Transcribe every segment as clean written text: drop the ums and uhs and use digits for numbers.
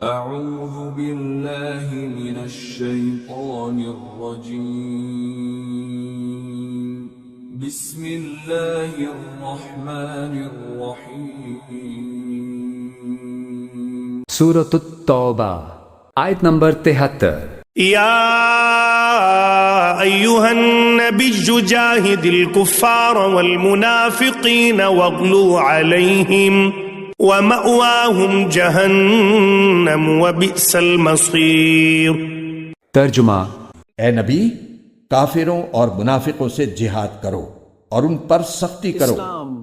اعوذ باللہ من الشیطان الرجیم بسم اللہ الرحمن الرحیم سورۃ التوبہ آیت نمبر 73۔ یا ایہا النبی جاہد الکفار والمنافقین واغلظ علیہم ومأواہم جہنم وبئس المصیر۔ ترجمہ: اے نبی، کافروں اور منافقوں سے جہاد کرو اور ان پر سختی کرو،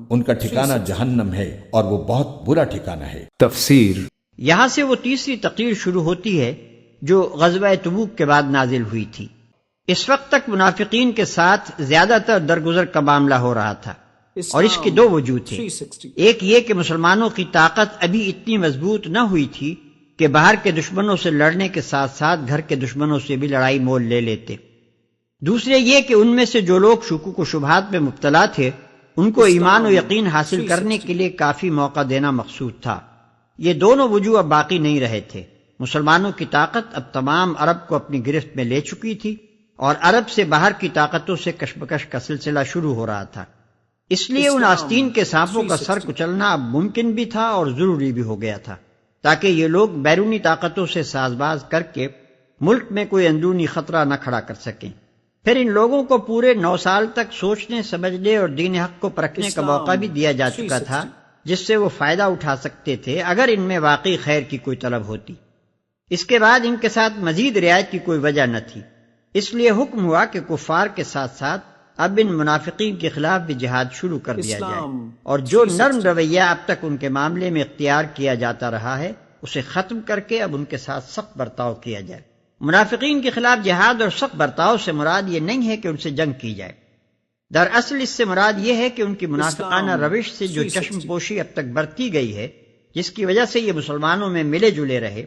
ان کا ٹھکانہ جہنم ہے اور وہ بہت برا ٹھکانہ ہے۔ تفسیر: یہاں سے وہ تیسری تقریر شروع ہوتی ہے جو غزوہ تبوک کے بعد نازل ہوئی تھی۔ اس وقت تک منافقین کے ساتھ زیادہ تر درگزر کا معاملہ ہو رہا تھا، اور اس کے دو وجوہ تھے۔ ایک یہ کہ مسلمانوں کی طاقت ابھی اتنی مضبوط نہ ہوئی تھی کہ باہر کے دشمنوں سے لڑنے کے ساتھ ساتھ گھر کے دشمنوں سے بھی لڑائی مول لے لیتے۔ دوسرے یہ کہ ان میں سے جو لوگ شکوک و شبہات میں مبتلا تھے ان کو ایمان و یقین حاصل کرنے کے لیے کافی موقع دینا مقصود تھا۔ یہ دونوں وجوہ اب باقی نہیں رہے تھے۔ مسلمانوں کی طاقت اب تمام عرب کو اپنی گرفت میں لے چکی تھی، اور عرب سے باہر کی طاقتوں سے کشمکش کا سلسلہ شروع ہو رہا تھا۔ اس لیے ان آستین کے سانپوں کا سر کچلنا اب ممکن بھی تھا اور ضروری بھی ہو گیا تھا، تاکہ یہ لوگ بیرونی طاقتوں سے سازباز کر کے ملک میں کوئی اندرونی خطرہ نہ کھڑا کر سکیں۔ پھر ان لوگوں کو پورے 9 سال تک سوچنے سمجھنے اور دین حق کو پرکھنے کا موقع بھی دیا جا چکا تھا، جس سے وہ فائدہ اٹھا سکتے تھے اگر ان میں واقعی خیر کی کوئی طلب ہوتی۔ اس کے بعد ان کے ساتھ مزید رعایت کی کوئی وجہ نہ تھی، اس لیے حکم ہوا کہ کفار کے ساتھ ساتھ اب ان منافقین کے خلاف بھی جہاد شروع کر دیا جائے، اور جو نرم رویہ اب تک ان کے معاملے میں اختیار کیا جاتا رہا ہے اسے ختم کر کے اب ان کے ساتھ سخت برتاؤ کیا جائے۔ منافقین کے خلاف جہاد اور سخت برتاؤ سے مراد یہ نہیں ہے کہ ان سے جنگ کی جائے، دراصل اس سے مراد یہ ہے کہ ان کی منافقانہ روش سے جو چشم پوشی اب تک برتی گئی ہے، جس کی وجہ سے یہ مسلمانوں میں ملے جلے رہے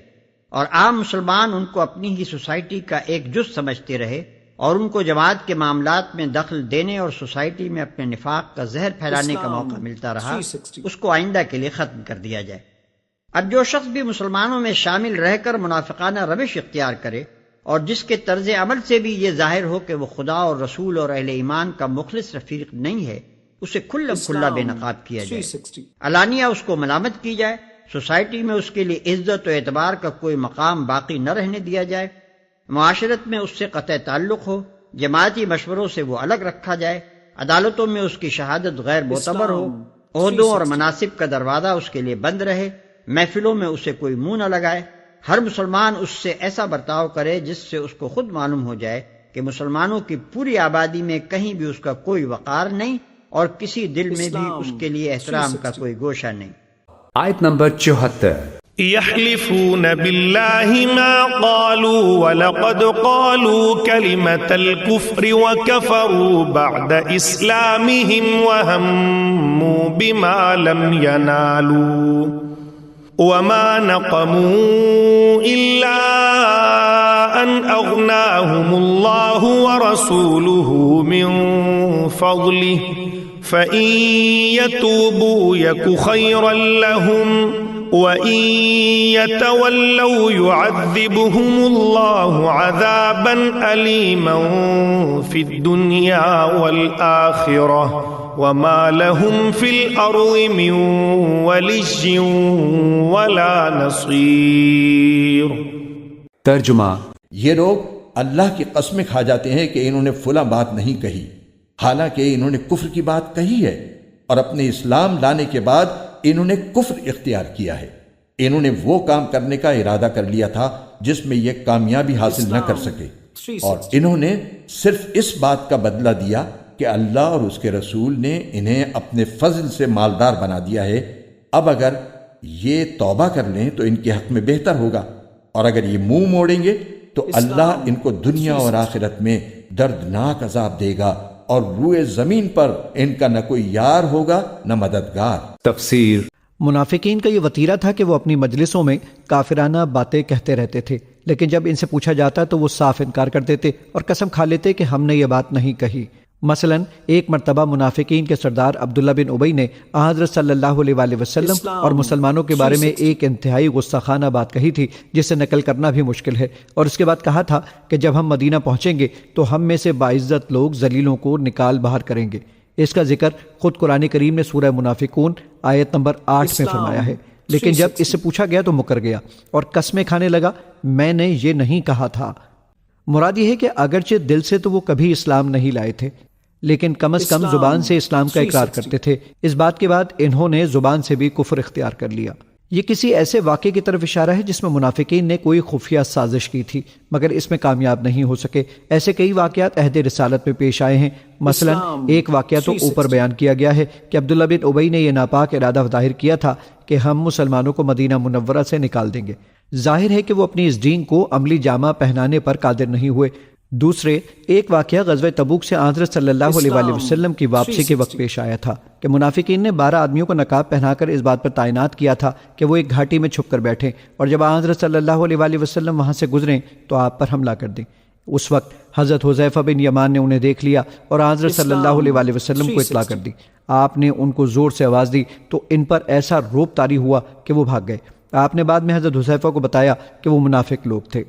اور عام مسلمان ان کو اپنی ہی سوسائٹی کا ایک جز سمجھتے رہے، اور ان کو جماعت کے معاملات میں دخل دینے اور سوسائٹی میں اپنے نفاق کا زہر پھیلانے کا موقع ملتا رہا، اس کو آئندہ کے لیے ختم کر دیا جائے۔ اب جو شخص بھی مسلمانوں میں شامل رہ کر منافقانہ روش اختیار کرے اور جس کے طرز عمل سے بھی یہ ظاہر ہو کہ وہ خدا اور رسول اور اہل ایمان کا مخلص رفیق نہیں ہے، اسے کھلا کھلا بے نقاب کیا جائے، علانیہ اس کو ملامت کی جائے، سوسائٹی میں اس کے لیے عزت و اعتبار کا کوئی مقام باقی نہ رہنے دیا جائے، معاشرت میں اس سے قطع تعلق ہو، جماعتی مشوروں سے وہ الگ رکھا جائے، عدالتوں میں اس کی شہادت غیر معتبر ہو، عہدوں اور مناصب کا دروازہ اس کے لیے بند رہے، محفلوں میں اسے کوئی منہ نہ لگائے، ہر مسلمان اس سے ایسا برتاؤ کرے جس سے اس کو خود معلوم ہو جائے کہ مسلمانوں کی پوری آبادی میں کہیں بھی اس کا کوئی وقار نہیں اور کسی دل میں بھی اس کے لیے احترام کا کوئی گوشہ نہیں۔ آیت نمبر 74۔ يحلفون بالله ما قالوا ولقد قالوا كلمة الكفر وكفروا بعد إسلامهم وهموا بما لم ينالوا وما نقموا إلا أن أغناهم الله ورسوله من فضله فإن يتوبوا يك خيرا لهم وَإِن يَتَوَلَّوْا يُعَذِّبْهُمُ اللَّهُ عَذَابًا أَلِيمًا فِي الدُّنْيَا وَالْآخِرَةِ وَمَا لَهُمْ فِي الْأَرْضِ مِنْ وَلِيٍّ وَلَا نَصِيرٍ۔ ترجمہ: یہ لوگ اللہ کی قسمیں کھا جاتے ہیں کہ انہوں نے فلاں بات نہیں کہی، حالانکہ انہوں نے کفر کی بات کہی ہے، اور اپنے اسلام لانے کے بعد انہوں نے کفر اختیار کیا ہے۔ انہوں نے وہ کام کرنے کا ارادہ کر لیا تھا جس میں یہ کامیابی حاصل نہ کر سکے، اور انہوں نے صرف اس بات کا بدلہ دیا کہ اللہ اور اس کے رسول نے انہیں اپنے فضل سے مالدار بنا دیا ہے۔ اب اگر یہ توبہ کر لیں تو ان کے حق میں بہتر ہوگا، اور اگر یہ منہ موڑیں گے تو اللہ ان کو دنیا اور آخرت میں دردناک عذاب دے گا، اور روئے زمین پر ان کا نہ کوئی یار ہوگا نہ مددگار۔ تفسیر: منافقین کا یہ وتیرہ تھا کہ وہ اپنی مجلسوں میں کافرانہ باتیں کہتے رہتے تھے، لیکن جب ان سے پوچھا جاتا تو وہ صاف انکار کر دیتے اور قسم کھا لیتے کہ ہم نے یہ بات نہیں کہی۔ مثلاً ایک مرتبہ منافقین کے سردار عبداللہ بن ابی نے حضرت صلی اللہ علیہ وسلم اور مسلمانوں کے بارے میں ایک انتہائی غصہ خانہ بات کہی تھی جسے نقل کرنا بھی مشکل ہے، اور اس کے بعد کہا تھا کہ جب ہم مدینہ پہنچیں گے تو ہم میں سے باعزت لوگ ذلیلوں کو نکال باہر کریں گے۔ اس کا ذکر خود قرآن کریم نے سورہ منافقون آیت نمبر 8 میں فرمایا ہے، لیکن جب اس سے پوچھا گیا تو مکر گیا اور قسمیں کھانے لگا، میں نے یہ نہیں کہا تھا۔ مراد یہ ہے کہ اگرچہ دل سے تو وہ کبھی اسلام نہیں لائے تھے، لیکن کم از کم زبان سے اسلام کا اقرار کرتے تھے۔ اس بات کے بعد انہوں نے زبان سے بھی کفر اختیار کر لیا۔ یہ کسی ایسے واقعے کی طرف اشارہ ہے جس میں منافقین نے کوئی خفیہ سازش کی تھی مگر اس میں کامیاب نہیں ہو سکے۔ ایسے کئی واقعات عہد رسالت میں پیش آئے ہیں۔ مثلا ایک واقعہ تو اوپر بیان کیا گیا ہے کہ عبداللہ بن ابی نے یہ ناپاک ارادہ ظاہر کیا تھا کہ ہم مسلمانوں کو مدینہ منورہ سے نکال دیں گے۔ ظاہر ہے کہ وہ اپنی اس دین کو عملی جامہ پہنانے پر قادر نہیں ہوئے۔ دوسرے ایک واقعہ غزوہ تبوک سے حضرت صلی اللہ علیہ وسلم کی واپسی کے وقت پیش آیا تھا کہ منافقین نے 12 آدمیوں کو نقاب پہنا کر اس بات پر تعینات کیا تھا کہ وہ ایک گھاٹی میں چھپ کر بیٹھیں اور جب حضرت صلی اللہ علیہ وسلم وہاں سے گزریں تو آپ پر حملہ کر دیں۔ اس وقت حضرت حذیفہ بن یمان نے انہیں دیکھ لیا اور حضرت صلی اللہ علیہ وسلم کو اطلاع کر دی۔ آپ نے ان کو زور سے آواز دی تو ان پر ایسا روب طاری ہوا کہ وہ بھاگ گئے۔ آپ نے بعد میں حضرت حذیفہ کو بتایا کہ وہ منافق لوگ تھے۔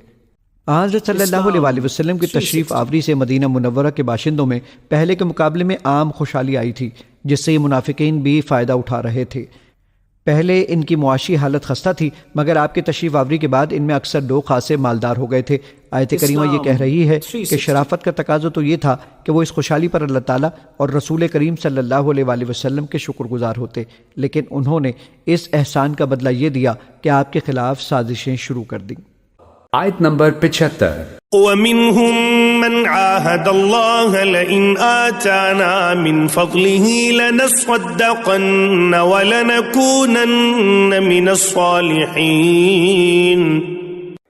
حضرت صلی اللہ علیہ وسلم کی تشریف آوری سے مدینہ منورہ کے باشندوں میں پہلے کے مقابلے میں عام خوشحالی آئی تھی، جس سے یہ منافقین بھی فائدہ اٹھا رہے تھے۔ پہلے ان کی معاشی حالت خستہ تھی مگر آپ کے تشریف آوری کے بعد ان میں اکثر لوگ خاصے مالدار ہو گئے تھے۔ آیت کریمہ یہ کہہ رہی ہے کہ شرافت کا تقاضا تو یہ تھا کہ وہ اس خوشحالی پر اللہ تعالیٰ اور رسول کریم صلی اللہ علیہ وسلم کے شکر گزار ہوتے، لیکن انہوں نے اس احسان کا بدلہ یہ دیا کہ آپ کے خلاف سازشیں شروع کر دیں۔ آیت نمبر 75۔ وَمِنْهُمْ مَنْ عَاهَدَ اللَّهَ لَئِنْ آتَانَا مِنْ فَضْلِهِ لَنَصَّدَّقَنَّ وَلَنَكُونَنَّ مِنَ الصَّالِحِينَ۔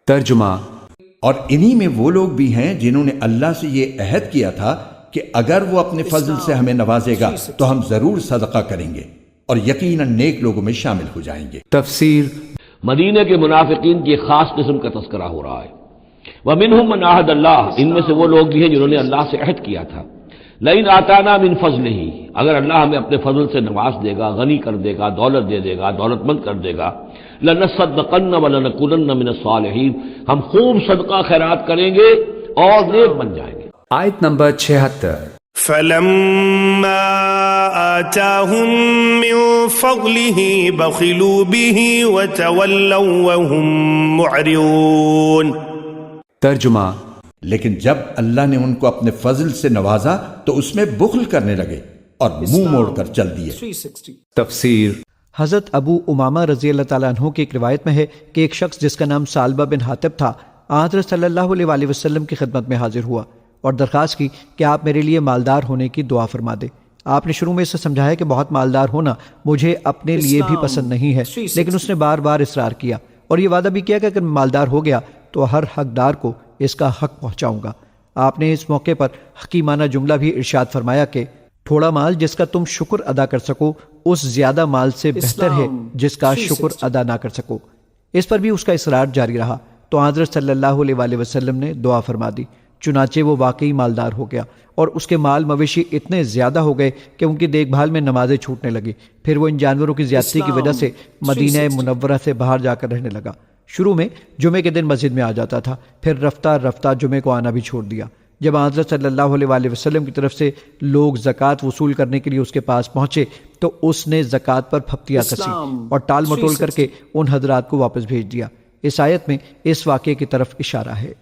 ترجمہ۔ اور انہی میں وہ لوگ بھی ہیں جنہوں نے اللہ سے یہ عہد کیا تھا کہ اگر وہ اپنے فضل سے ہمیں نوازے گا تو ہم ضرور صدقہ کریں گے اور یقیناً نیک لوگوں میں شامل ہو جائیں گے۔ تفسیر۔ مدینہ کے منافقین کی ایک خاص قسم کا تذکرہ ہو رہا ہے۔ وَمِنْهُمْ مَنْ عَاهَدَ اللَّهَ، ان میں سے وہ لوگ بھی ہیں جنہوں نے اللہ سے عہد کیا تھا، لَئِنْ آتَانَا مِنْ فَضْلِهِ، اگر اللہ ہمیں اپنے فضل سے نواز دے گا، غنی کر دے گا، دولت دے دے گا، دولت مند کر دے گا، لَنَصَّدَّقَنَّ وَلَنَكُونَنَّ مِنَ الصَّالِحِينَ، ہم خوب صدقہ خیرات کریں گے اور نیک بن جائیں گے۔ آیت نمبر 76۔ فَلَمَّا آتَاهُم مِّن فَضْلِهِ بَخِلُوا بِهِ وَتَوَلَّوْا وَهُم مُّعْرِضُونَ۔ ترجمہ۔ لیکن جب اللہ نے ان کو اپنے فضل سے نوازا تو اس میں بخل کرنے لگے اور منہ موڑ کر چل دیے۔ تفسیر۔ حضرت ابو امامہ رضی اللہ تعالیٰ عنہ کی ایک روایت میں ہے کہ ایک شخص جس کا نام سالبہ بن حاتب تھا حضرت صلی اللہ علیہ وسلم کی خدمت میں حاضر ہوا اور درخواست کی کہ آپ میرے لیے مالدار ہونے کی دعا فرما دے۔ آپ نے شروع میں اسے سمجھایا کہ بہت مالدار ہونا مجھے اپنے لیے بھی پسند نہیں ہے، لیکن اس نے بار بار اصرار کیا اور یہ وعدہ بھی کیا کہ اگر میں مالدار ہو گیا تو ہر حقدار کو اس کا حق پہنچاؤں گا۔ آپ نے اس موقع پر حکیمانہ جملہ بھی ارشاد فرمایا کہ تھوڑا مال جس کا تم شکر ادا کر سکو اس زیادہ مال سے بہتر ہے جس کا شکر ادا نہ کر سکو۔ اس پر بھی اس کا اصرار جاری رہا تو حضرت صلی اللہ علیہ وسلم نے دعا فرما دی، چنانچہ وہ واقعی مالدار ہو گیا اور اس کے مال مویشی اتنے زیادہ ہو گئے کہ ان کی دیکھ بھال میں نمازیں چھوٹنے لگی۔ پھر وہ ان جانوروں کی زیادتی کی وجہ سے مدینہ منورہ سے باہر جا کر رہنے لگا۔ شروع میں جمعے کے دن مسجد میں آ جاتا تھا، پھر رفتہ رفتہ جمعے کو آنا بھی چھوڑ دیا۔ جب حضرت صلی اللہ علیہ وسلم کی طرف سے لوگ زکوٰۃ وصول کرنے کے لیے اس کے پاس پہنچے تو اس نے زکوٰۃ پر پھپتیاں کسی اور ٹال مٹول کر کے ان حضرات کو واپس بھیج دیا۔ اس آیت میں اس واقعے کی طرف اشارہ ہے۔